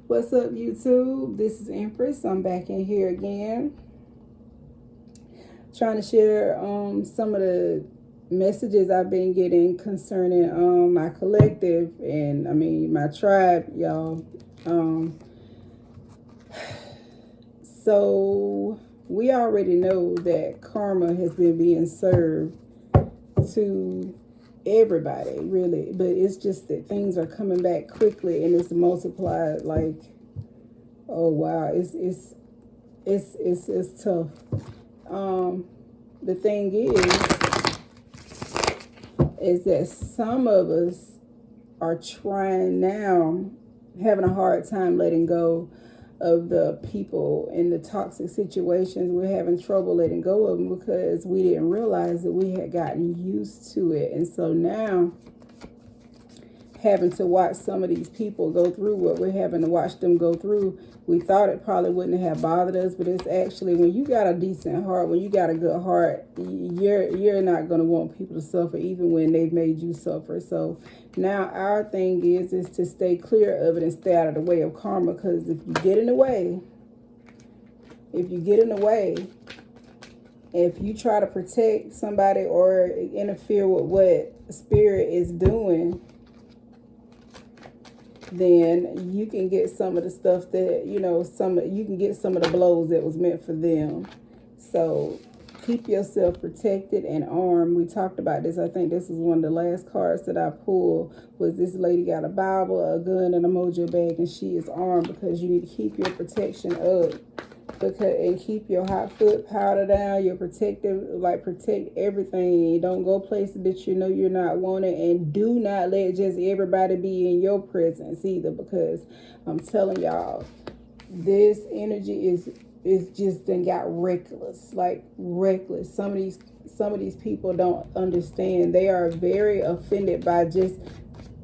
What's up, YouTube? This is Empress. I'm back in here again, trying to share some of the messages I've been getting concerning my collective and my tribe, y'all. So we already know that karma has been being served to everybody, really, but it's just that things are coming back quickly and it's multiplied like, oh wow, it's tough. The thing is that some of us are trying now, having a hard time letting go of the people in the toxic situations. We're having trouble letting go of them because we didn't realize that we had gotten used to it. And so now, having to watch some of these people go through what we're having to watch them go through, we thought it probably wouldn't have bothered us, but it's actually, when you got a decent heart, when you got a good heart, you're not going to want people to suffer even when they've made you suffer. So now our thing is to stay clear of it and stay out of the way of karma, because if you get in the way, if you try to protect somebody or interfere with what spirit is doing, then you can get some of the stuff that, you can get some of the blows that was meant for them. So keep yourself protected and armed. We talked about this. I think this is one of the last cards that I pulled, was this lady got a Bible, a gun, and a mojo bag, and she is armed, because you need to keep your protection up. And keep your hot foot powder down, your protective, protect everything. Don't go places that you know you're not wanted, and do not let just everybody be in your presence either, because I'm telling y'all, this energy is just then got reckless, reckless. Some of these people don't understand. They are very offended by just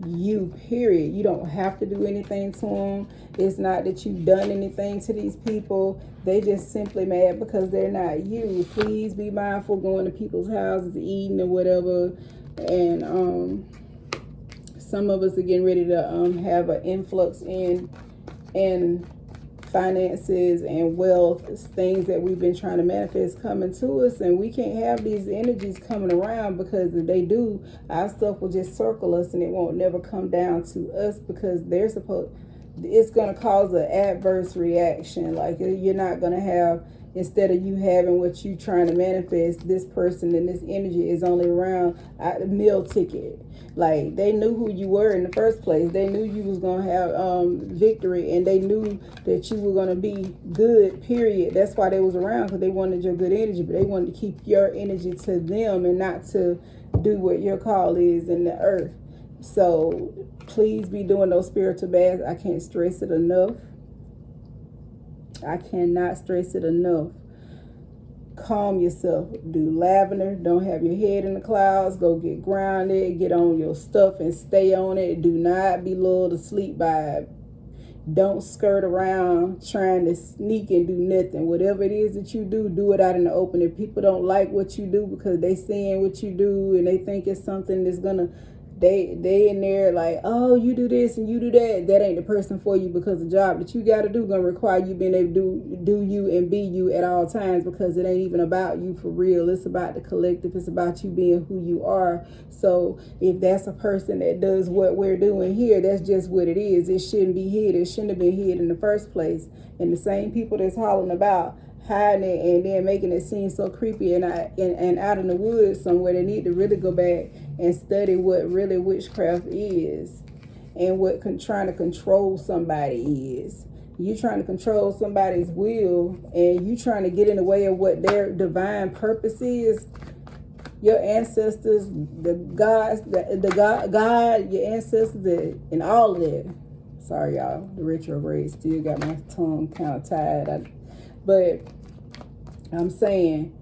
you, period. You don't have to do anything to them. It's not that you've done anything to these people. They just simply mad because they're not you. Please be mindful going to people's houses, eating or whatever. And some of us are getting ready to have an influx in finances and wealth, things that we've been trying to manifest coming to us, and we can't have these energies coming around, because if they do, our stuff will just circle us and it won't never come down to us, because it's going to cause an adverse reaction. Like, you're not going to have, instead of you having what you trying to manifest, this person and this energy is only around a meal ticket. Like, they knew who you were in the first place. They knew you was going to have victory, and they knew that you were going to be good, period. That's why they was around, because they wanted your good energy, but they wanted to keep your energy to them and not to do what your call is in the earth. So please be doing those spiritual baths. I can't stress it enough. I cannot stress it enough. Calm yourself. Do lavender. Don't have your head in the clouds. Go get grounded. Get on your stuff and stay on it. Do not be lulled to sleep by it. Don't skirt around trying to sneak and do nothing. Whatever it is that you do, do it out in the open. If people don't like what you do because they seeing what you do and they think it's something that's gonna, they in there like, oh, you do this and you do that. That ain't the person for you, because the job that you got to do gonna require you being able to do you and be you at all times, because it ain't even about you for real. It's about the collective. It's about you being who you are. So if that's a person that does what we're doing here, that's just what it is. It shouldn't be hid. It shouldn't have been hid in the first place. And the same people that's hollering about hiding it and then making it seem so creepy and out in the woods somewhere, they need to really go back and study what really witchcraft is and what trying to control somebody is. You trying to control somebody's will, and you trying to get in the way of what their divine purpose is. Your ancestors, the gods, God, your ancestors, and all of that. Sorry, y'all. The retrograde still got my tongue kind of tied. But I'm saying,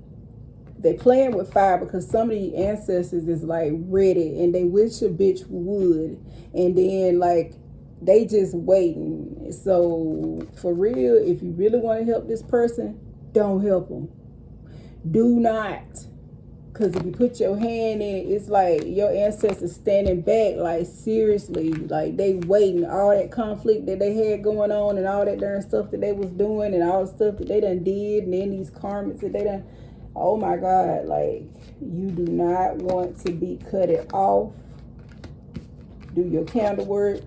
they playing with fire because some of the ancestors is like ready and they wish a bitch would, and then like they just waiting. So for real, if you really want to help this person, don't help them. Do not. Because if you put your hand in it, it's like your ancestors standing back, like seriously, like they waiting. All that conflict that they had going on and all that darn stuff that they was doing and all the stuff that they done did and then these karmas that they done, oh my God, like you do not want to be cut it off. Do your candle work.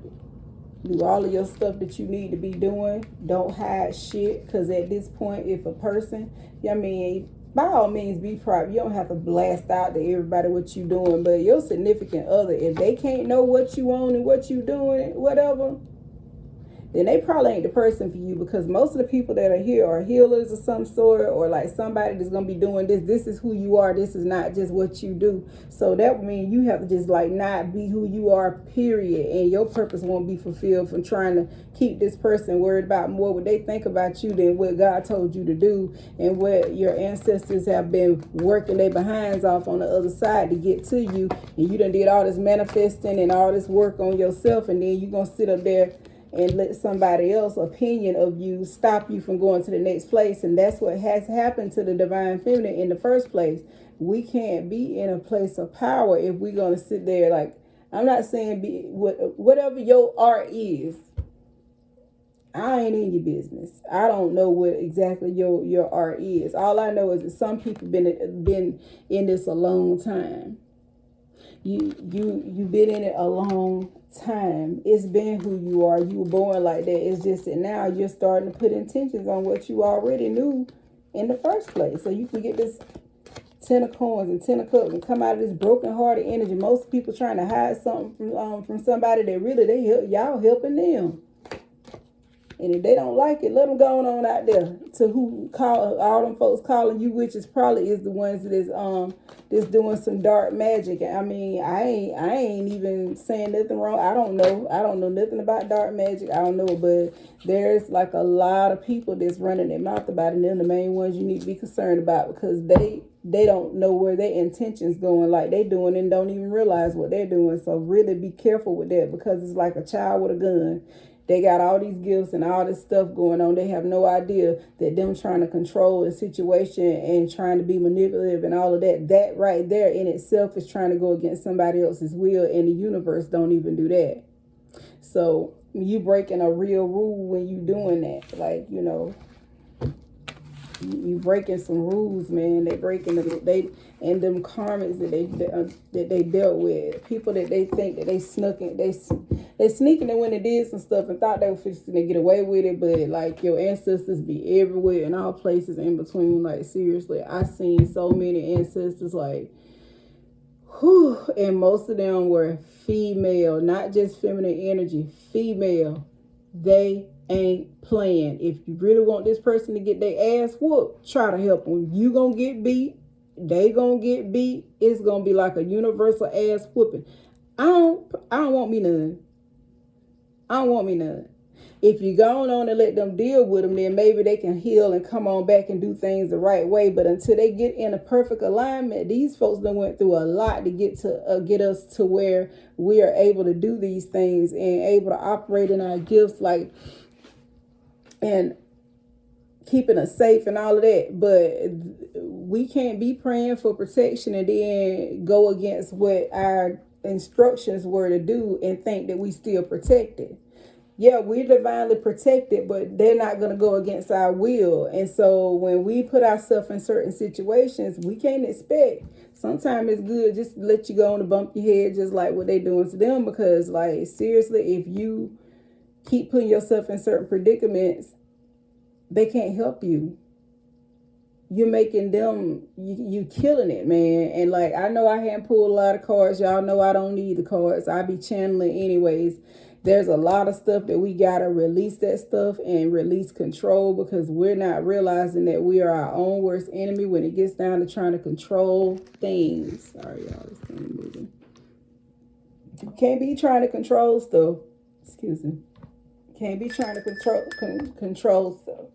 Do all of your stuff that you need to be doing. Don't hide shit. Because at this point, if a person, I mean, by all means, be private. You don't have to blast out to everybody what you doing. But your significant other, if they can't know what you own and what you doing, whatever, then they probably ain't the person for you, because most of the people that are here are healers of some sort, or like somebody that's going to be doing this. This is who you are. This is not just what you do. So that would mean you have to just like not be who you are, period. And your purpose won't be fulfilled from trying to keep this person worried about more what they think about you than what God told you to do, and what your ancestors have been working their behinds off on the other side to get to you. And you done did all this manifesting and all this work on yourself, and then you going to sit up there and let somebody else's opinion of you stop you from going to the next place. And that's what has happened to the divine feminine in the first place. We can't be in a place of power if we're going to sit there. Like, I'm not saying whatever your art is, I ain't in your business. I don't know what exactly your art is. All I know is that some people been in this a long time. You've been in it a long time. It's been who you are. You were born like that. It's just that now you're starting to put intentions on what you already knew in the first place. So you can get this 10 of coins and 10 of cups and come out of this broken hearted energy. Most people trying to hide something from somebody that really y'all helping them. And if they don't like it, let them go on out there. To who call all them folks calling you witches probably is the ones that's doing some dark magic. I mean, I ain't even saying nothing wrong. I don't know nothing about dark magic. I don't know, but there's like a lot of people that's running their mouth about it. And they're the main ones you need to be concerned about, because they don't know where their intentions going, like they doing, and don't even realize what they're doing. So really be careful with that, because it's like a child with a gun. They got all these gifts and all this stuff going on. They have no idea that them trying to control the situation and trying to be manipulative and all of that right there in itself is trying to go against somebody else's will, and the universe don't even do that. So you breaking a real rule when you doing that. Like, you know, you breaking some rules, man. They breaking and them karmas that they dealt with. People that they think that they sneaking in when they did some stuff and thought they were fixing to get away with it, but like your ancestors be everywhere in all places in between. Like seriously, I seen so many ancestors, like, whew, and most of them were female, not just feminine energy, female. They ain't playing. If you really want this person to get their ass whooped, try to help them. You gonna get beat, they gonna get beat. It's gonna be like a universal ass whooping. I don't want me none. I don't want me none. If you go on and let them deal with them, then maybe they can heal and come on back and do things the right way. But until they get in a perfect alignment, these folks done went through a lot to get us to where we are able to do these things and able to operate in our gifts, like, and keeping us safe and all of that. But we can't be praying for protection and then go against what our instructions were to do and think that we still protected. Yeah, we're divinely protected, but they're not going to go against our will. And so when we put ourselves in certain situations, we can't expect. Sometimes it's good just to let you go on and bump your head, just like what they're doing to them. Because, like, seriously, if you keep putting yourself in certain predicaments, they can't help you. You're making them, you killing it, man. And like, I know I hadn't pulled a lot of cards. Y'all know I don't need the cards. I be channeling anyways. There's a lot of stuff that we got to release that stuff and release control, because we're not realizing that we are our own worst enemy when it gets down to trying to control things. Sorry, y'all, this thing moving. You can't be trying to control stuff. Excuse me. Can't be trying to control stuff.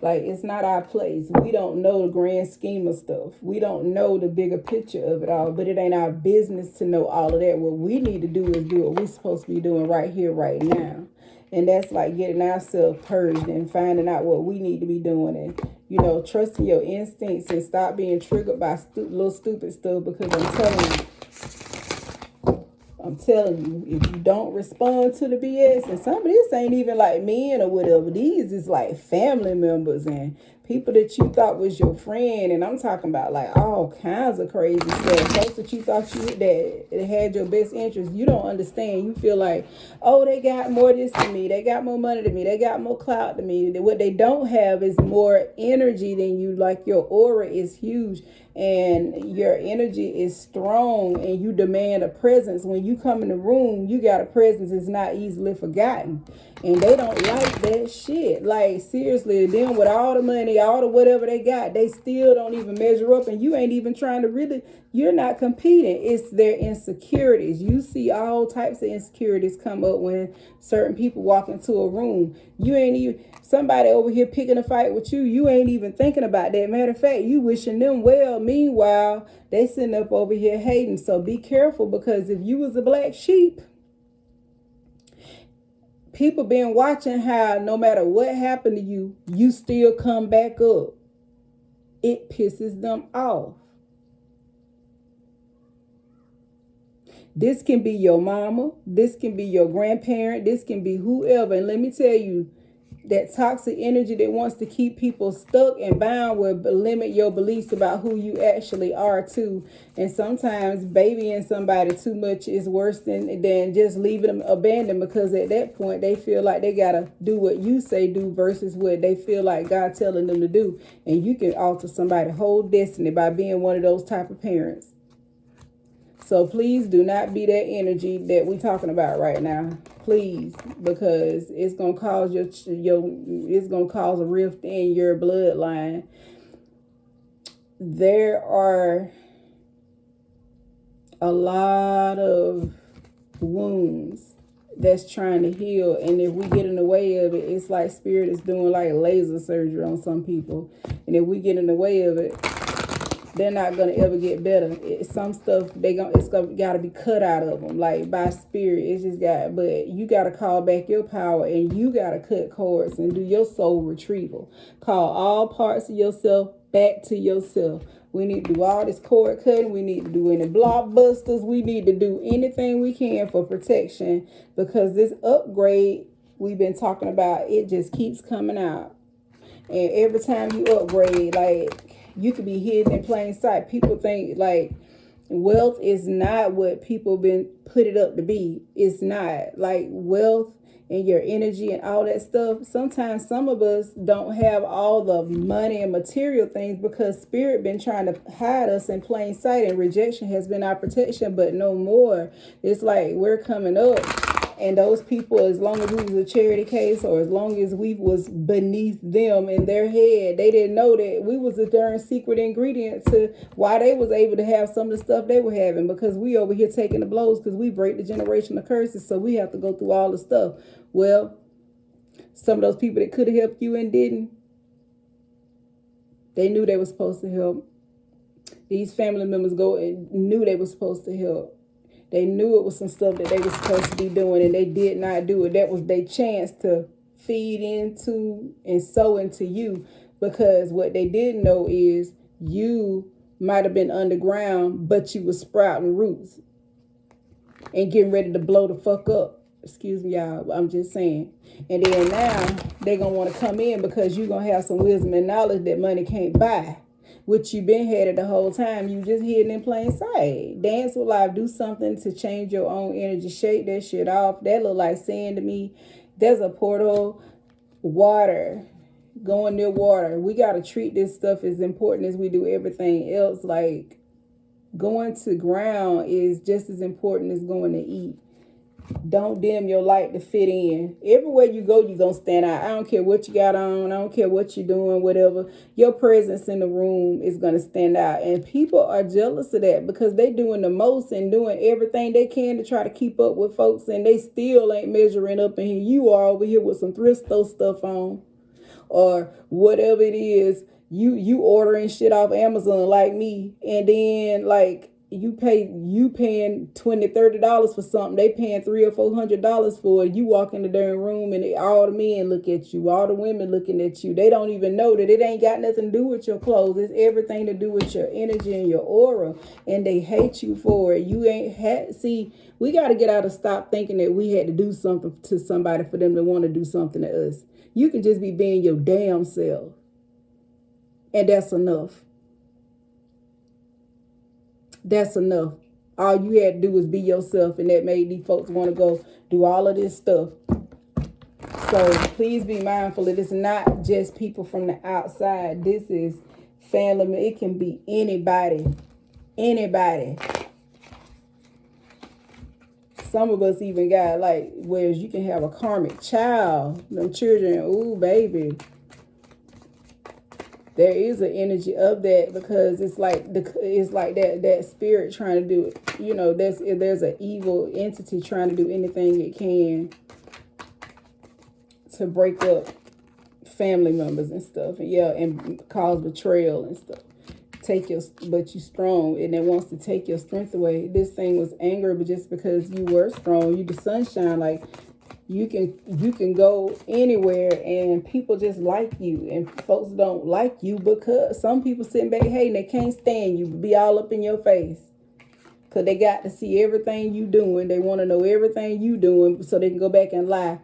Like, it's not our place. We don't know the grand scheme of stuff. We don't know the bigger picture of it all, but it ain't our business to know all of that. What we need to do is do what we're supposed to be doing right here, right now. And that's like getting ourselves purged and finding out what we need to be doing, and trusting your instincts and stop being triggered by little stupid stuff. Because I'm telling you, if you don't respond to the BS, and some of this ain't even like men or whatever, these is like family members and people that you thought was your friend, and I'm talking about like all kinds of crazy stuff. Folks that you thought that had your best interest, you don't understand. You feel like, oh, they got more this than me, they got more money than me, they got more clout than me. What they don't have is more energy than you. Like your aura is huge, and your energy is strong, and you demand a presence. When you come in the room, you got a presence. It's not easily forgotten, and they don't like that shit. Like seriously, then with all the money, all the whatever they got, they still don't even measure up, and you ain't even trying to really, you're not competing. It's their insecurities. You see all types of insecurities come up when certain people walk into a room. You ain't even, somebody over here picking a fight with you, you ain't even thinking about that. Matter of fact, you wishing them well. Meanwhile, they sitting up over here hating. So be careful, because if you was a black sheep, people been watching how no matter what happened to you, you still come back up. It pisses them off. This can be your mama. This can be your grandparent. This can be whoever. And let me tell you, that toxic energy that wants to keep people stuck and bound will limit your beliefs about who you actually are too. And sometimes babying somebody too much is worse than just leaving them abandoned, because at that point they feel like they gotta do what you say do versus what they feel like God telling them to do. And you can alter somebody's whole destiny by being one of those type of parents. So please do not be that energy that we're talking about right now. Please, because it's gonna cause it's gonna cause a rift in your bloodline. There are a lot of wounds that's trying to heal, and if we get in the way of it, it's like spirit is doing like laser surgery on some people. And if we get in the way of it, they're not gonna ever get better. Some stuff it's gotta be cut out of them, like by spirit. It's just but you gotta call back your power, and you gotta cut cords and do your soul retrieval. Call all parts of yourself back to yourself. We need to do all this cord cutting. We need to do any blockbusters. We need to do anything we can for protection, because this upgrade we've been talking about, it just keeps coming out. And every time you upgrade, like, you could be hidden in plain sight. People think like wealth is not what people been put it up to be. It's not. Like wealth and your energy and all that stuff. Sometimes some of us don't have all the money and material things because spirit been trying to hide us in plain sight, and rejection has been our protection, but no more. It's like we're coming up. And those people, as long as we was a charity case, or as long as we was beneath them in their head, they didn't know that we was a darn secret ingredient to why they was able to have some of the stuff they were having. Because we over here taking the blows, because we break the generational curses, so we have to go through all the stuff. Well, some of those people that could have helped you and didn't, they knew they were supposed to help. These family members knew they were supposed to help. They knew it was some stuff that they were supposed to be doing, and they did not do it. That was their chance to feed into and sow into you, because what they didn't know is you might have been underground, but you was sprouting roots and getting ready to blow the fuck up. Excuse me, y'all. I'm just saying. And then now they're going to want to come in because you're going to have some wisdom and knowledge that money can't buy, which you've been headed the whole time. You just hidden in plain sight. Dance with life. Do something to change your own energy. Shake that shit off. That look like saying to me, there's a portal, water, going near water. We got to treat this stuff as important as we do everything else. Like going to ground is just as important as going to eat. Don't dim your light to fit in. Everywhere you go, you're going to stand out. I don't care what you got on. I don't care what you're doing, whatever. Your presence in the room is going to stand out. And people are jealous of that because they doing the most and doing everything they can to try to keep up with folks. And they still ain't measuring up. And here you are over here with some thrift store stuff on. Or whatever it is. You ordering shit off Amazon like me. And then like you paying $20, $30 for something. They paying $300 or $400 for it. You walk in the darn room and all the men look at you, all the women looking at you. They don't even know that it ain't got nothing to do with your clothes. It's everything to do with your energy and your aura, and they hate you for it. You ain't had see. We got to get out of stop thinking that we had to do something to somebody for them to want to do something to us. You can just be being your damn self, and that's enough. That's enough. All you had to do was be yourself, and that made these folks want to go do all of this stuff. So please be mindful. It is not just people from the outside. This is family. It can be anybody. Anybody. Some of us even got like, whereas you can have a karmic child. Them children, ooh, baby. There is an energy of that, because it's like that spirit trying to do it. You know, there's an evil entity trying to do anything it can to break up family members and stuff. And yeah, and cause betrayal and stuff. But you strong, and it wants to take your strength away. This thing was anger, but just because you were strong, you the sunshine, like you can go anywhere and people just like you, and folks don't like you because some people sitting back hating, they can't stand you, be all up in your face because they got to see everything you doing. They want to know everything you doing so they can go back and lie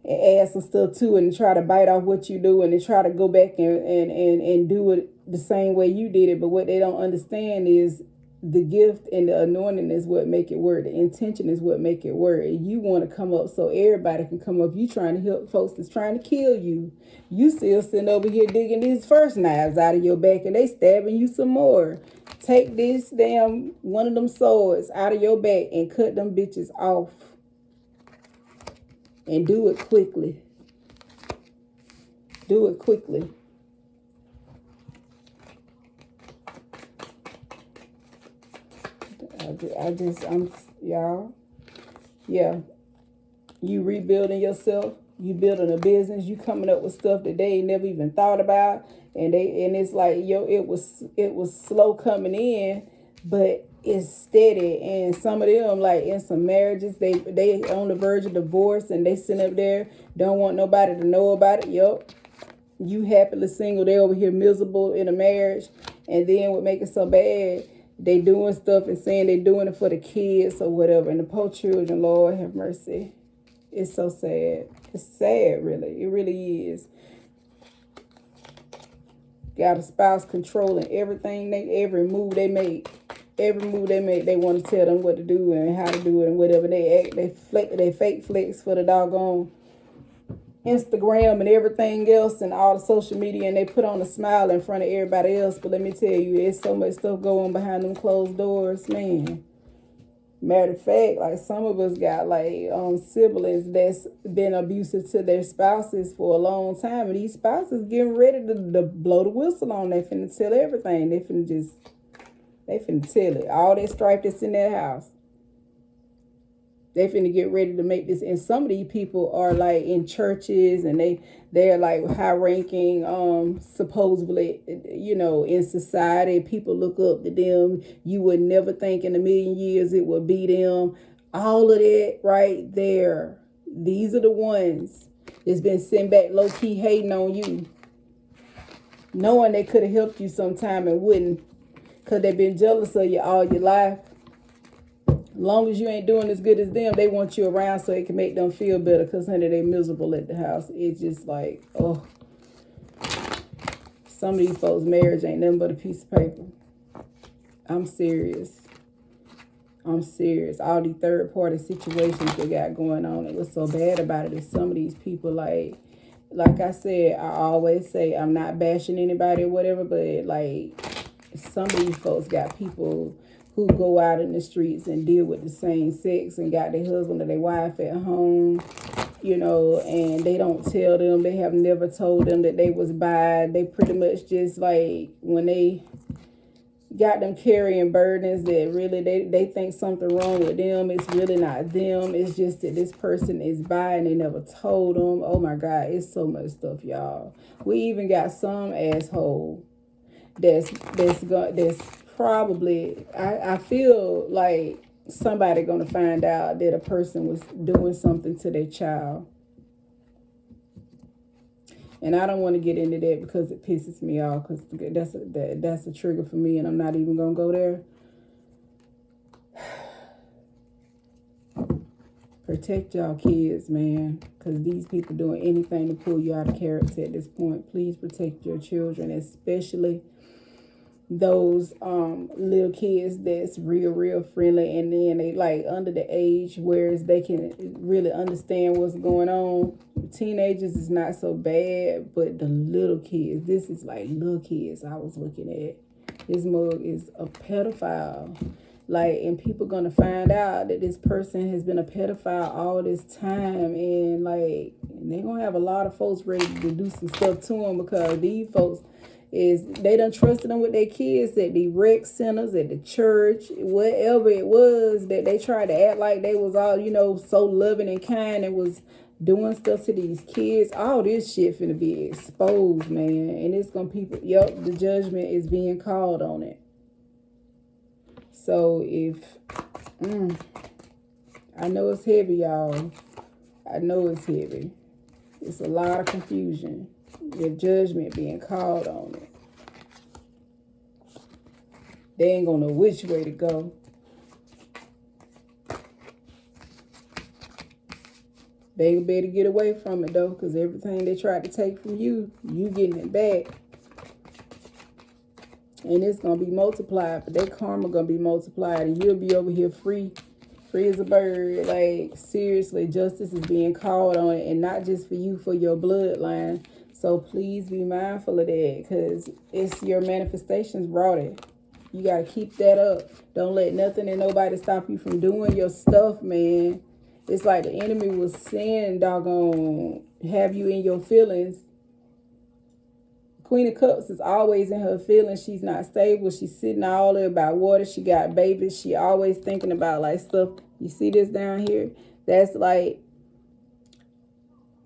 and add some stuff to it and try to bite off what you do, and they try to go back and do it the same way you did it. But what they don't understand is the gift and the anointing is what make it work. The intention is what make it work. And you want to come up so everybody can come up. You trying to help folks that's trying to kill you. You still sitting over here digging these first knives out of your back, and they stabbing you some more. Take this damn one of them swords out of your back and cut them bitches off. And do it quickly. Do it quickly. Y'all. Yeah. You rebuilding yourself. You building a business. You coming up with stuff that they ain't never even thought about. And it's like, it was slow coming in, but it's steady. And some of them, like in some marriages, they on the verge of divorce, and they sit up there, don't want nobody to know about it. Yup. You happily single, they over here miserable in a marriage. And then what make it so bad, they doing stuff and saying they doing it for the kids or whatever. And the poor children, Lord have mercy. It's so sad. It's sad, really. It really is. Got a spouse controlling everything, every move they make. Every move they make, they want to tell them what to do and how to do it and whatever. They fake flex for the doggone Instagram and everything else and all the social media, and they put on a smile in front of everybody else. But let me tell you, there's so much stuff going behind them closed doors, man. Matter of fact, like some of us got like siblings that's been abusive to their spouses for a long time, and these spouses getting ready to blow the whistle on. They finna tell everything. They finna tell it. All that strife that's in their house. They finna get ready to make this. And some of these people are like in churches, and they're like high ranking, supposedly, in society. People look up to them. You would never think in a million years it would be them. All of that right there. These are the ones that's been sitting back low key hating on you, knowing they could have helped you sometime and wouldn't, because they've been jealous of you all your life. Long as you ain't doing as good as them, they want you around so it can make them feel better, because, honey, they miserable at the house. It's just like, oh. Some of these folks' marriage ain't nothing but a piece of paper. I'm serious. All these third-party situations they got going on. And what's so bad about it is some of these people, like I said, I always say, I'm not bashing anybody or whatever, but, like, some of these folks got people who go out in the streets and deal with the same sex and got their husband or their wife at home, and they don't tell them. They have never told them that they was bi. They pretty much just like, when they got them carrying burdens that really they think something wrong with them. It's really not them. It's just that this person is bi and they never told them. Oh my God, it's so much stuff, y'all. We even got some asshole that's probably, I feel like somebody gonna find out that a person was doing something to their child. And I don't want to get into that because it pisses me off, because that's a trigger for me, and I'm not even gonna go there. Protect y'all kids, man, because these people doing anything to pull you out of character at this point. Please protect your children, especially those little kids that's real friendly, and then they like under the age whereas they can really understand what's going on. Teenagers is not so bad, but the little kids, this is like little kids. I was looking at this mug is a pedophile, like, and people gonna find out that this person has been a pedophile all this time, and like they gonna have a lot of folks ready to do some stuff to them, because these folks is they done trusted them with their kids at the rec centers, at the church, whatever it was, that they tried to act like they was all, so loving and kind, and was doing stuff to these kids. All this shit finna be exposed, man. And it's gonna the judgment is being called on it. So I know it's heavy, y'all. I know it's heavy. It's a lot of confusion. Your judgment being called on it. They ain't gonna know which way to go. They ain't gonna be able to get away from it though, because everything they tried to take from you, you getting it back. And it's gonna be multiplied, but that karma gonna be multiplied, and you'll be over here free as a bird. Like, seriously, justice is being called on it, and not just for you, for your bloodline. So please be mindful of that, because it's your manifestations brought it. You got to keep that up. Don't let nothing and nobody stop you from doing your stuff, man. It's like the enemy was saying, doggone, have you in your feelings. Queen of Cups is always in her feelings. She's not stable. She's sitting all there about water. She got babies. She always thinking about like stuff. You see this down here? That's like,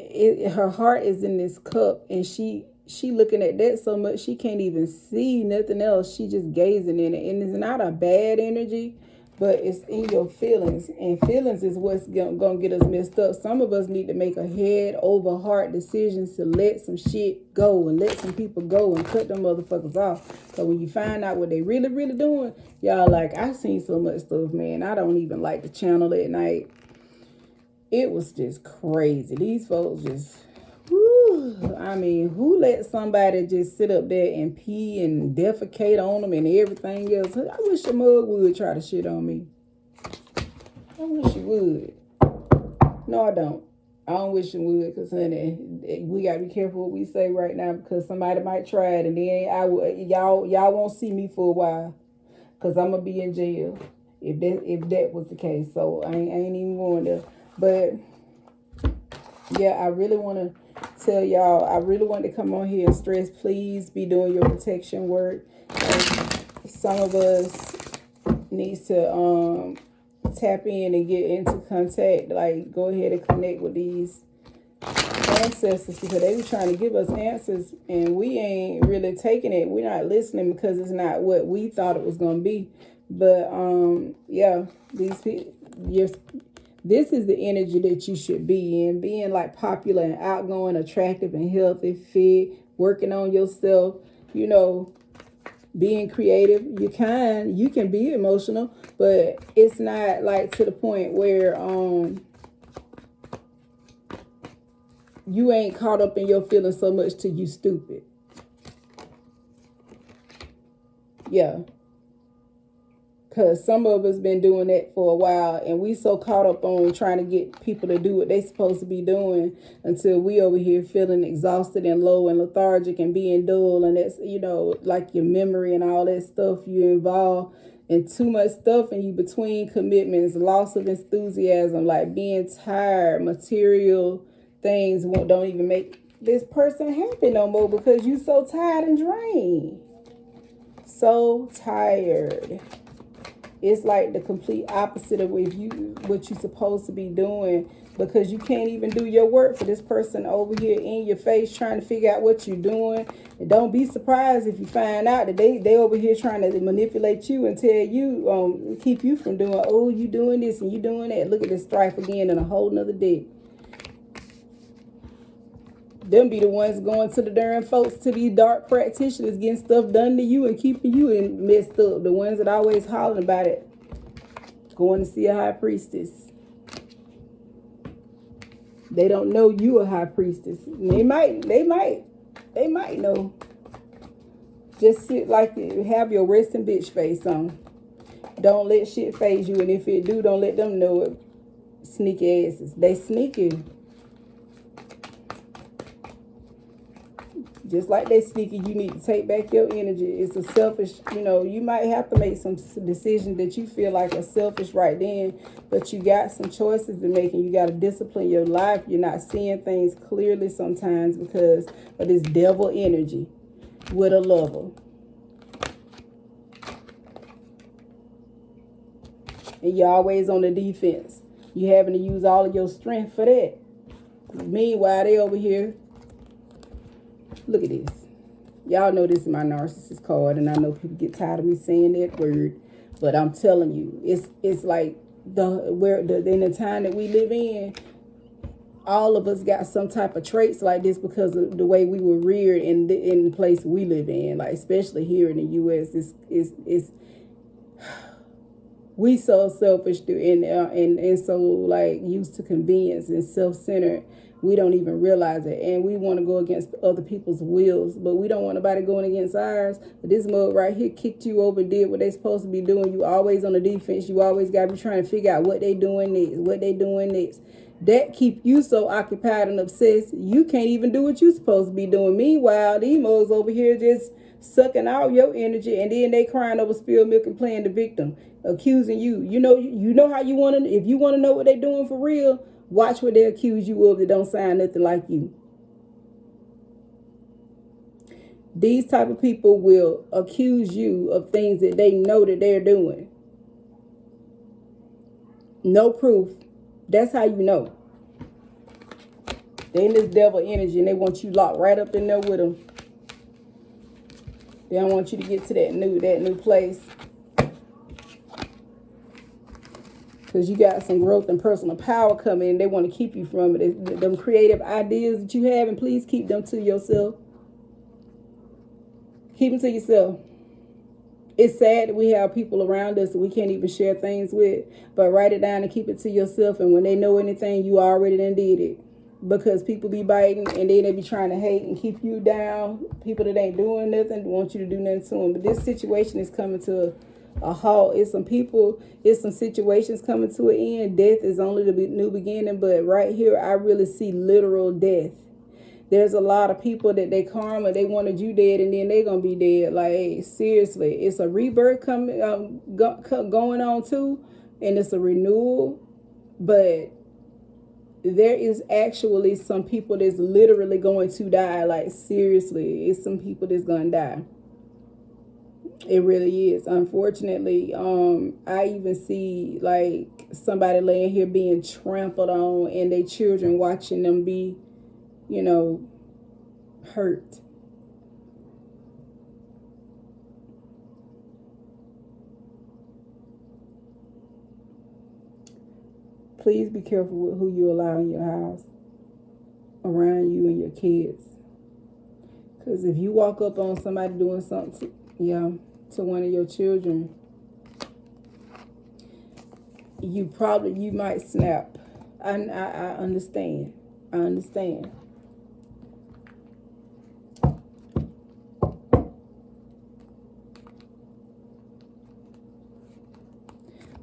her heart is in this cup, and she looking at that so much she can't even see nothing else. She just gazing in it, and it's not a bad energy, but it's in your feelings, and feelings is what's gonna get us messed up. Some of us need to make a head over heart decisions to let some shit go, and let some people go, and cut them motherfuckers off. So when you find out what they really doing, y'all, like, I've seen so much stuff, man. I don't even like the channel at night. It was just crazy. These folks just, I mean, who let somebody just sit up there and pee and defecate on them and everything else? I wish a mug would try to shit on me. I wish you would. No, I don't. I don't wish you would, because, honey, we got to be careful what we say right now, because somebody might try it, and then y'all won't see me for a while, because I'm going to be in jail if that was the case. So I ain't even going there. But yeah, I really want to tell y'all, I really want to come on here and stress, please be doing your protection work. Some of us needs to tap in and get into contact, like go ahead and connect with these ancestors, because they were trying to give us answers, and we ain't really taking it. We're not listening because it's not what we thought it was going to be. But yeah, these people, this is the energy that you should be in, being like popular and outgoing, attractive and healthy, fit, working on yourself, being creative. You can be emotional, but it's not like to the point where you ain't caught up in your feelings so much till you stupid. Yeah. Because some of us been doing that for a while, and we so caught up on trying to get people to do what they supposed to be doing, until we over here feeling exhausted and low and lethargic and being dull. And that's, like your memory and all that stuff, you involved in too much stuff, and you between commitments, loss of enthusiasm, like being tired, material things don't even make this person happy no more, because you so tired and drained. So tired. It's like the complete opposite of what you're supposed to be doing. because you can't even do your work for this person over here in your face trying to figure out what you're doing. And don't be surprised if you find out that they over here trying to manipulate you and tell you, keep you from doing, oh, you doing this and you doing that. Look at this strife again in a whole nother day. Them be the ones going to the darn folks, to these dark practitioners, getting stuff done to you and keeping you in messed up. The ones that always hollering about it. Going to see a high priestess. They don't know you a high priestess. They might know. Just sit like it. Have your resting bitch face on. Don't let shit phase you. And if it do, don't let them know it. Sneaky asses. They sneaky. Just like they sneaky, you need to take back your energy. It's a selfish, you might have to make some decisions that you feel like are selfish right then, but you got some choices to make, and you got to discipline your life. You're not seeing things clearly sometimes because of this devil energy with a lover. And you're always on the defense. You're having to use all of your strength for that. Meanwhile, they over here. Look at this. Y'all know this is my narcissist card, and I know people get tired of me saying that word, but I'm telling you, it's like in the time that we live in, all of us got some type of traits like this because of the way we were reared in the place we live in, like especially here in the U.S. It's we so selfish and so like used to convenience and self-centered. We don't even realize it. And we want to go against other people's wills, but we don't want nobody going against ours. But this mug right here kicked you over and did what they supposed to be doing. You always on the defense. You always got to be trying to figure out what they doing next. That keep you so occupied and obsessed, you can't even do what you supposed to be doing. Meanwhile, these mugs over here just sucking all your energy, and then they crying over spilled milk and playing the victim, accusing you. You know how you want to, if you want to know what they're doing for real, watch what they accuse you of that don't sound nothing like you. These type of people will accuse you of things that they know that they're doing. No proof. That's how you know. They in this devil energy and they want you locked right up in there with them. They don't want you to get to that new place. Because you got some growth and personal power coming in. They want to keep you from it. Them creative ideas that you have, and please keep them to yourself. Keep them to yourself. It's sad that we have people around us that we can't even share things with. But write it down and keep it to yourself. And when they know anything, you already done did it. Because people be biting and then they be trying to hate and keep you down. People that ain't doing nothing want you to do nothing to them. But this situation is coming to a halt. It's some situations coming to an end. Death is only the new beginning, but right here I really see literal death. There's a lot of people that they karma, they wanted you dead and then they gonna be dead. Like, seriously, it's a rebirth coming going on too, and it's a renewal. But there is actually some people that's literally going to die. Like, seriously, it's some people that's gonna die. It really is. Unfortunately, I even see like somebody laying here being trampled on and their children watching them be, hurt. Please be careful with who you allow in your house, around you and your kids. Because if you walk up on somebody doing something to one of your children, you might snap. I understand. I understand.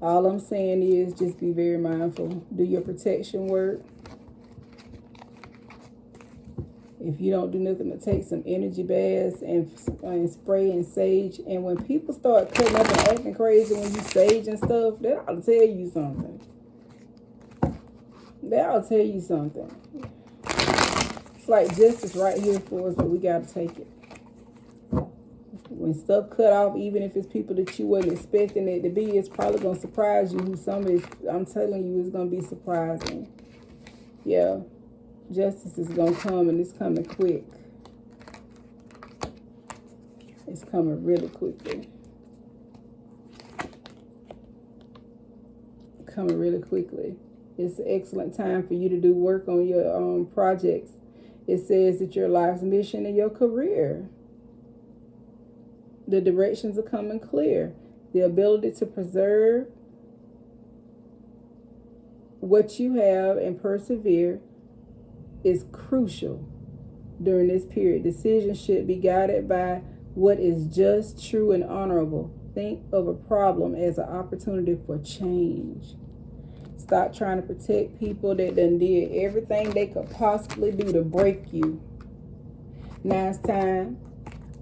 All I'm saying is just be very mindful. Do your protection work. If you don't do nothing but take some energy baths and spray and sage. And when people start cutting up and acting crazy when you sage and stuff, that ought to tell you something. That ought to tell you something. It's like justice right here for us, but we got to take it. When stuff cut off, even if it's people that you wasn't expecting it to be, it's probably going to surprise you. I'm telling you, it's going to be surprising. Yeah, justice is going to come, and it's coming quick. It's coming really quickly. Coming really quickly. It's an excellent time for you to do work on your projects. It says that your life's mission and your career. The directions are coming clear. The ability to preserve what you have and persevere is crucial during this period. Decisions should be guided by what is just, true, and honorable. Think of a problem as an opportunity for change. Stop trying to protect people that done did everything they could possibly do to break you. Now it's time,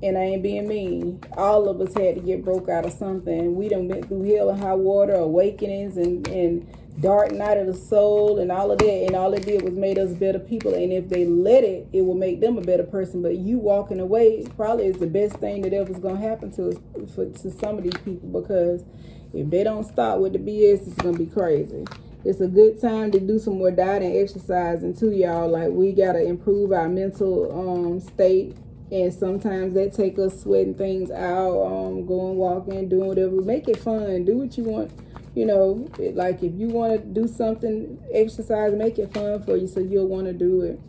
and I ain't being mean, all of us had to get broke out of something. We done been through hell and high water, awakenings, and dark night of the soul and all of that, and all it did was made us better people. And if they let it, it will make them a better person. But you walking away probably is the best thing that ever's gonna happen to us, to some of these people, because if they don't stop with the BS, it's gonna be crazy. It's a good time to do some more diet and exercising too, y'all. Like, we gotta improve our mental state, and sometimes that take us sweating things out, going walking, doing whatever. Make it fun. Do what you want. You know, like if you want to do something, exercise, make it fun for you so you'll want to do it.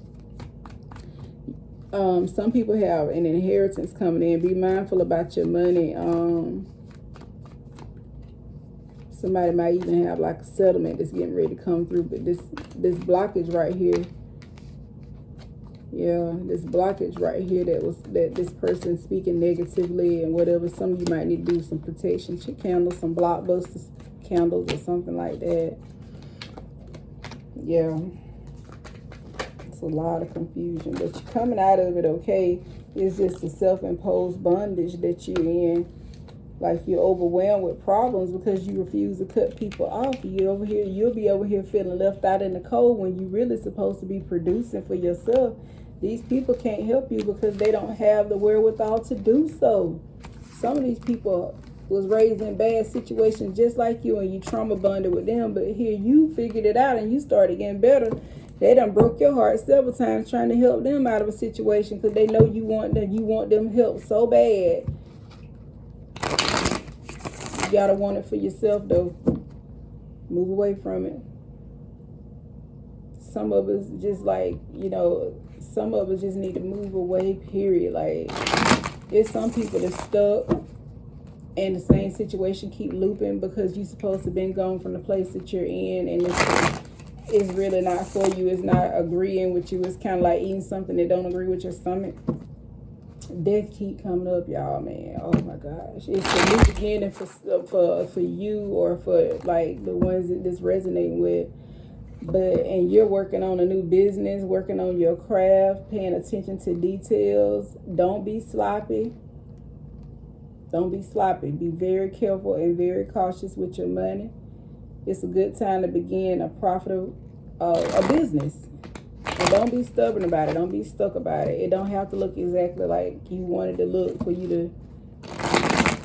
Some people have an inheritance coming in. Be mindful about your money. Somebody might even have like a settlement that's getting ready to come through. But this blockage right here, yeah, this blockage right here that this person speaking negatively and whatever. Some of you might need to do some protection candles, some blockbusters candles or something like that. Yeah, it's a lot of confusion, but you're coming out of it okay. It's just a self-imposed bondage that you're in. Like, you're overwhelmed with problems because you refuse to cut people off. You'll be over here feeling left out in the cold when you're really supposed to be producing for yourself. These people can't help you because they don't have the wherewithal to do so. Some of these people was raised in bad situations just like you, and you trauma bonded with them, but here you figured it out and you started getting better. They done broke your heart several times trying to help them out of a situation because they know you want them help so bad. You gotta want it for yourself though. Move away from it. Some of us just some of us just need to move away, period. Like, there's some people that's stuck and the same situation keep looping because you're supposed to have been gone from the place that you're in, and it's really not for you. It's not agreeing with you. It's kind of like eating something that don't agree with your stomach. Death keep coming up, y'all, man. Oh my gosh, it's a new beginning for you, or for like the ones that this resonating with. And you're working on a new business, working on your craft, paying attention to details. Don't be sloppy. Don't be sloppy. Be very careful and very cautious with your money. It's a good time to begin a profitable a business. And don't be stubborn about it. Don't be stuck about it. It don't have to look exactly like you wanted to look for you to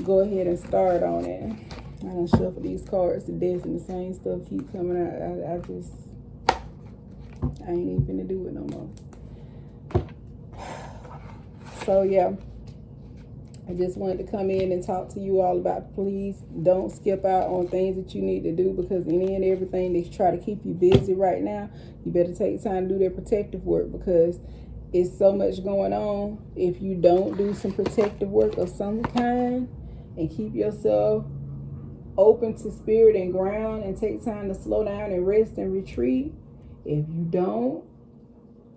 go ahead and start on it. I done shuffle these cards to death and the same stuff keep coming out. I ain't even finna do it no more. So yeah, I just wanted to come in and talk to you all about, please don't skip out on things that you need to do, because any and everything they try to keep you busy right now, you better take time to do their protective work, because it's so much going on. If you don't do some protective work of some kind and keep yourself open to spirit and ground and take time to slow down and rest and retreat, if you don't,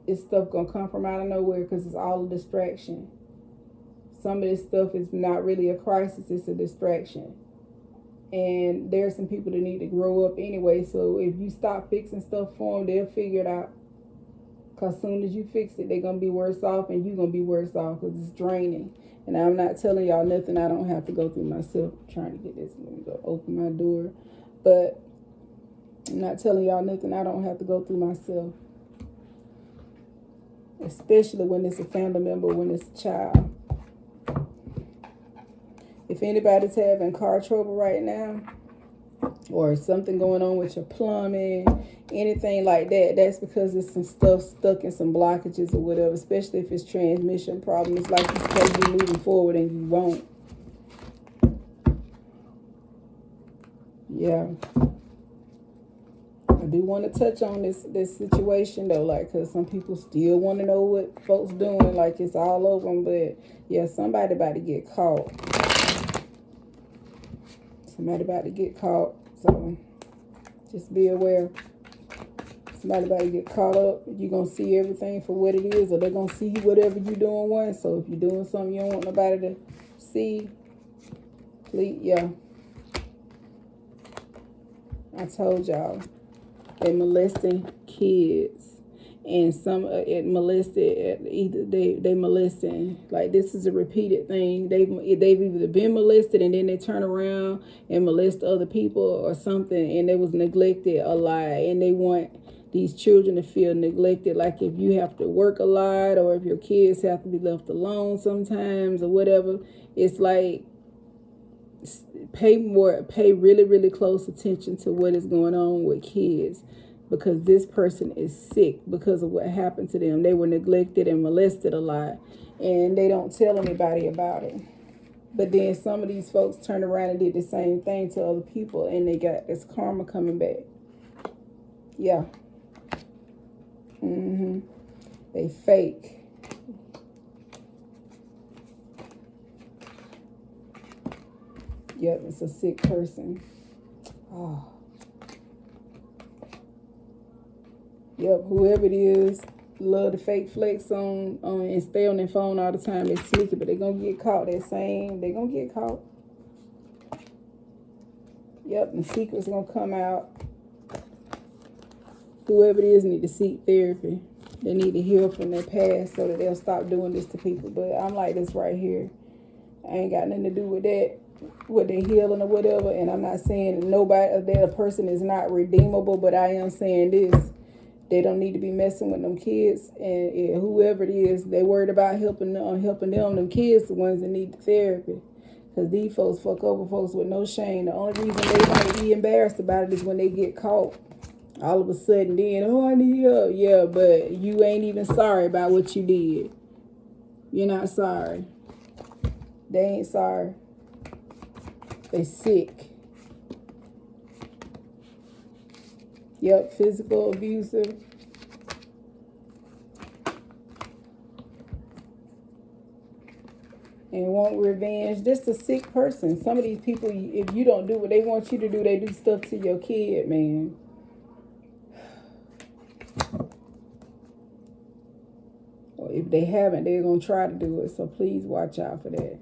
it's stuff gonna come from out of nowhere because it's all a distraction. Some of this stuff is not really a crisis, it's a distraction. And there's some people that need to grow up anyway, so if you stop fixing stuff for them, they'll figure it out. Because as soon as you fix it, they're going to be worse off, and you're going to be worse off because it's draining. And I'm not telling y'all nothing I don't have to go through myself. I'm trying to get this. Let me go open my door. But I'm not telling y'all nothing I don't have to go through myself. Especially when it's a family member, when it's a child. If anybody's having car trouble right now, or something going on with your plumbing, anything like that, that's because there's some stuff stuck in some blockages or whatever, especially if it's transmission problem. It's like you're supposed to be moving forward and you won't. Yeah. I do want to touch on this situation though, like, because some people still want to know what folks doing, like it's all over them. But yeah, somebody about to get caught. Somebody about to get caught. So just be aware. Somebody about to get caught up. You're going to see everything for what it is, or they're going to see whatever you're doing once. So if you're doing something you don't want nobody to see, please, yeah. I told y'all, they molesting kids. And some it molested, either they molesting, like this is a repeated thing. They've either been molested and then they turn around and molest other people or something, and they was neglected a lot, and they want these children to feel neglected, like if you have to work a lot or if your kids have to be left alone sometimes or whatever. It's like pay really, really close attention to what is going on with kids, because this person is sick because of what happened to them. They were neglected and molested a lot, and they don't tell anybody about it. But then some of these folks turned around and did the same thing to other people, and they got this karma coming back. Yeah. They fake. Yep, it's a sick person. Oh. Yep, whoever it is, love to fake flex on and stay on their phone all the time. They're sneaky, but they're going to get caught. They're going to get caught. Yep, and secrets going to come out. Whoever it is need to seek therapy. They need to heal from their past so that they'll stop doing this to people. But I'm like this right here. I ain't got nothing to do with that, with their healing or whatever. And I'm not saying that a person is not redeemable, but I am saying this. They don't need to be messing with them kids, and whoever it is, they worried about helping them. Them kids, the ones that need the therapy, because these folks fuck over folks with no shame. The only reason they might be embarrassed about it is when they get caught. All of a sudden, then, oh, I need help. Yeah, but you ain't even sorry about what you did. You're not sorry. They ain't sorry. They sick. Yep, physical abusive. And want revenge. Just a sick person. Some of these people, if you don't do what they want you to do, they do stuff to your kid, man. Or if they haven't, they're going to try to do it. So please watch out for that.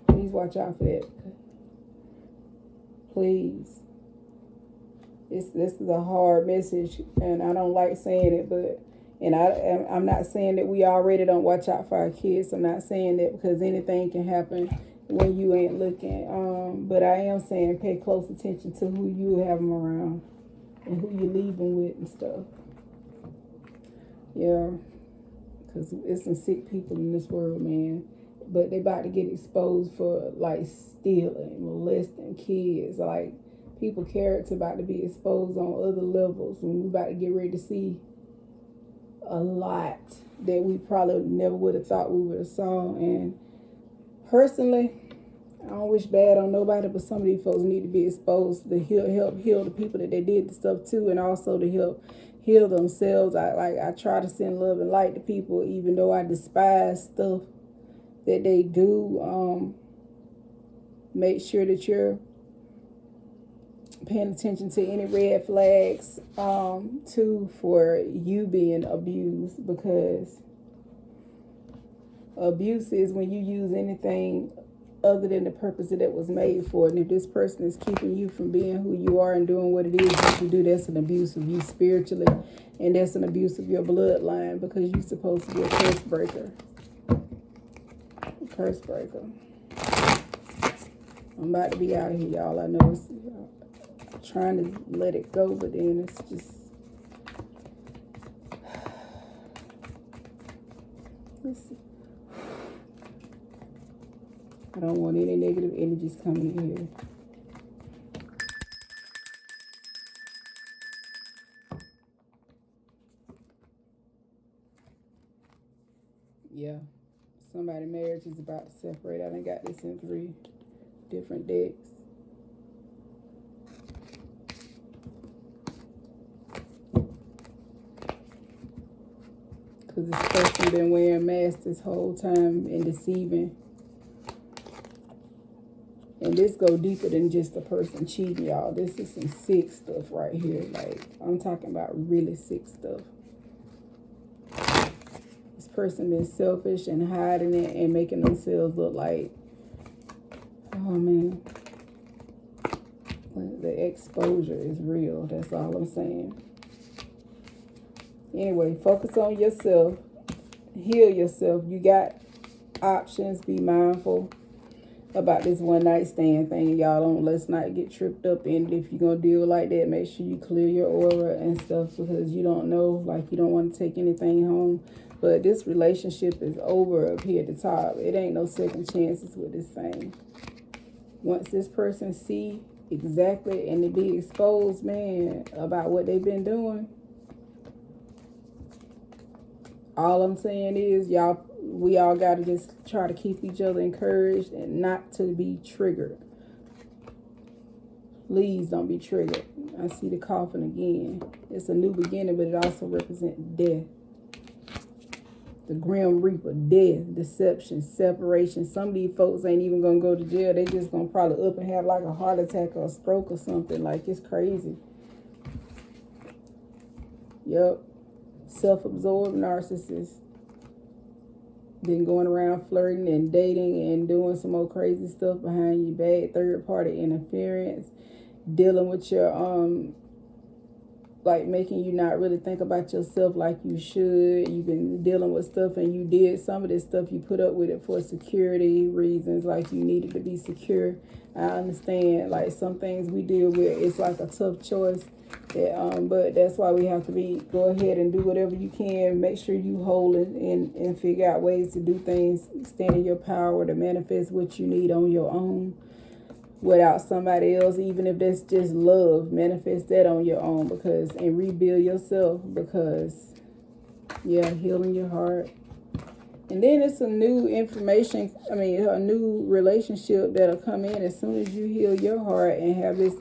Please watch out for that. Please. This is a hard message, and I don't like saying it, but I'm not saying that we already don't watch out for our kids. I'm not saying that, because anything can happen when you ain't looking. But I am saying pay close attention to who you have them around and who you leave them with and stuff. Yeah, because it's some sick people in this world, man. But they about to get exposed for like stealing, molesting kids, like. People character about to be exposed on other levels, and we about to get ready to see a lot that we probably never would have thought we would have saw. And personally, I don't wish bad on nobody, but some of these folks need to be exposed to help heal the people that they did the stuff to, and also to help heal themselves. I try to send love and light to people, even though I despise stuff that they do. Make sure that you're paying attention to any red flags too, for you being abused, because abuse is when you use anything other than the purpose that it was made for. And if this person is keeping you from being who you are and doing what it is that you do, that's an abuse of you spiritually, and that's an abuse of your bloodline, because you're supposed to be a curse breaker. Curse breaker. I'm about to be out of here, y'all. I know it's trying to let it go, but then it's just I don't want any negative energies coming in here. Yeah. Somebody marriage is about to separate. I done got this in 3 different decks. Because this person been wearing masks this whole time and deceiving. And this go deeper than just a person cheating, y'all. This is some sick stuff right here. Like, I'm talking about really sick stuff. This person been selfish and hiding it and making themselves look like, oh man, the exposure is real. That's all I'm saying. Anyway, focus on yourself. Heal yourself. You got options. Be mindful about this one night stand thing. Y'all let's not get tripped up in it. If you're going to deal like that, make sure you clear your aura and stuff, because you don't know, like, you don't want to take anything home. But this relationship is over up here at the top. It ain't no second chances with this thing. Once this person see exactly and they be exposed, man, about what they've been doing, all I'm saying is, we all got to just try to keep each other encouraged and not to be triggered. Please don't be triggered. I see the coffin again. It's a new beginning, but it also represents death. The Grim Reaper, death, deception, separation. Some of these folks ain't even going to go to jail. They just going to probably up and have like a heart attack or a stroke or something. Like, it's crazy. Yep. Self-absorbed narcissist. Been going around flirting and dating and doing some more crazy stuff behind your back. Third-party interference. Dealing with your, like, making you not really think about yourself like you should. You've been dealing with stuff and you did some of this stuff. You put up with it for security reasons, like you needed to be secure. I understand, like, some things we deal with, it's like a tough choice. But that's why we have to go ahead and do whatever you can. Make sure you hold it and figure out ways to do things, stand in your power to manifest what you need on your own without somebody else. Even if that's just love, manifest that on your own, and rebuild yourself, because, yeah, healing your heart. And then it's some new information, a new relationship that'll come in as soon as you heal your heart and have this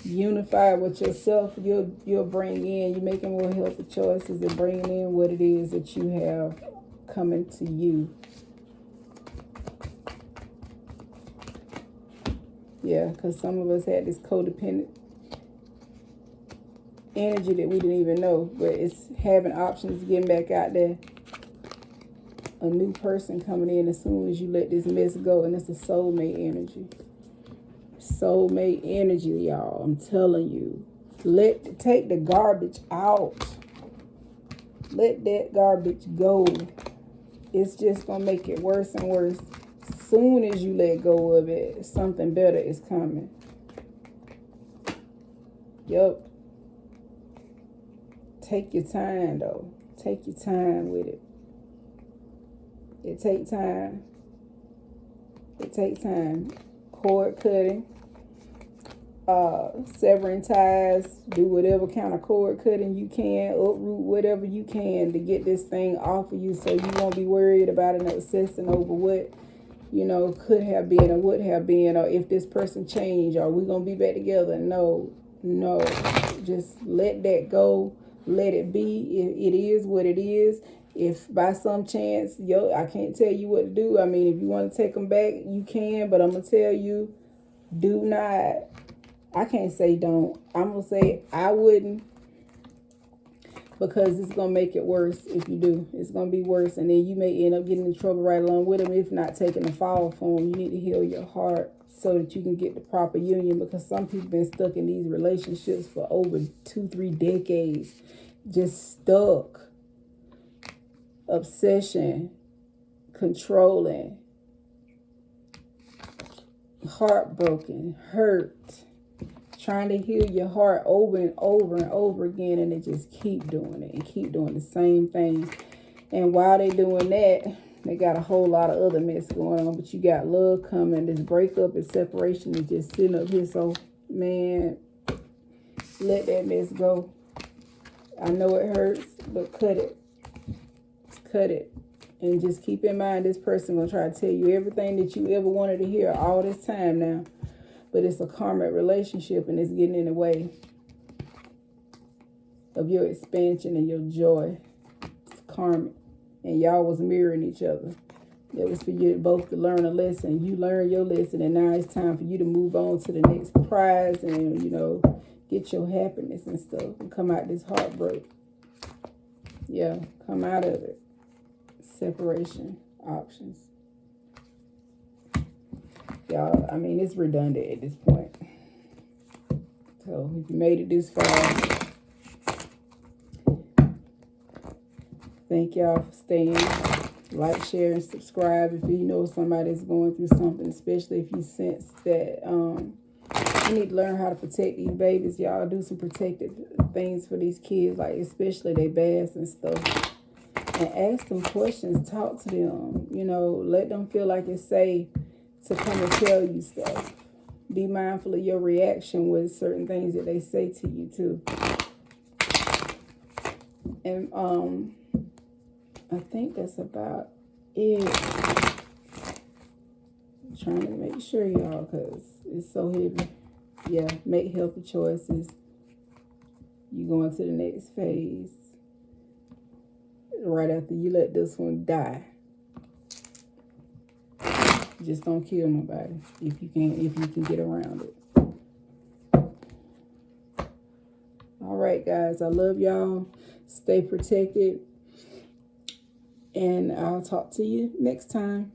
unified with yourself. You'll bring in, you're making more healthy choices and bringing in what it is that you have coming to you. Yeah, because some of us had this codependent energy that we didn't even know, but it's having options, getting back out there. A new person coming in as soon as you let this mess go, and it's a soulmate energy. Soulmate energy, y'all. I'm telling you. Take the garbage out. Let that garbage go. It's just going to make it worse and worse. Soon as you let go of it, something better is coming. Yup. Take your time, though. Take your time with it. It takes time. It takes time. Cord cutting. Severing ties. Do whatever kind of cord cutting you can. Uproot whatever you can to get this thing off of you, so you won't be worried about it and obsessing over what, could have been or would have been, or if this person changed, or we going to be back together. No. Just let that go. Let it be. It is what it is. If by some chance, I can't tell you what to do. I mean, if you want to take them back, you can, but I'm going to tell you, do not. I can't say don't. I'm going to say I wouldn't, because it's going to make it worse if you do. It's going to be worse, and then you may end up getting in trouble right along with them, if not taking the fall for them. You need to heal your heart so that you can get the proper union, because some people been stuck in these relationships for over 2-3 decades. Just stuck. Obsession, controlling, heartbroken, hurt, trying to heal your heart over and over and over again, and they just keep doing it and keep doing the same thing. And while they doing that, they got a whole lot of other mess going on. But you got love coming. This breakup and separation is just sitting up here. So, man, let that mess go. I know it hurts, but cut it. Cut it. And just keep in mind, this person gonna try to tell you everything that you ever wanted to hear all this time now. But it's a karmic relationship, and it's getting in the way of your expansion and your joy. It's karmic. And y'all was mirroring each other. It was for you both to learn a lesson. You learned your lesson, and now it's time for you to move on to the next prize and, you know, get your happiness and stuff and come out this heartbreak. Yeah, come out of it. Separation options. Y'all, I mean, it's redundant at this point. So if you made it this far, thank y'all for staying. Like, share, and subscribe if you know somebody's going through something, especially if you sense that you need to learn how to protect these babies. Y'all do some protective things for these kids, like especially their baths and stuff. And ask them questions, talk to them, you know, let them feel like it's safe to come and tell you stuff. Be mindful of your reaction with certain things that they say to you too. And I think that's about it. I'm trying to make sure, y'all, because it's so heavy. Yeah, make healthy choices. You go into the next phase. Right after you let this one die. Just don't kill nobody if you can get around it. All right, guys. I love y'all. Stay protected. And I'll talk to you next time.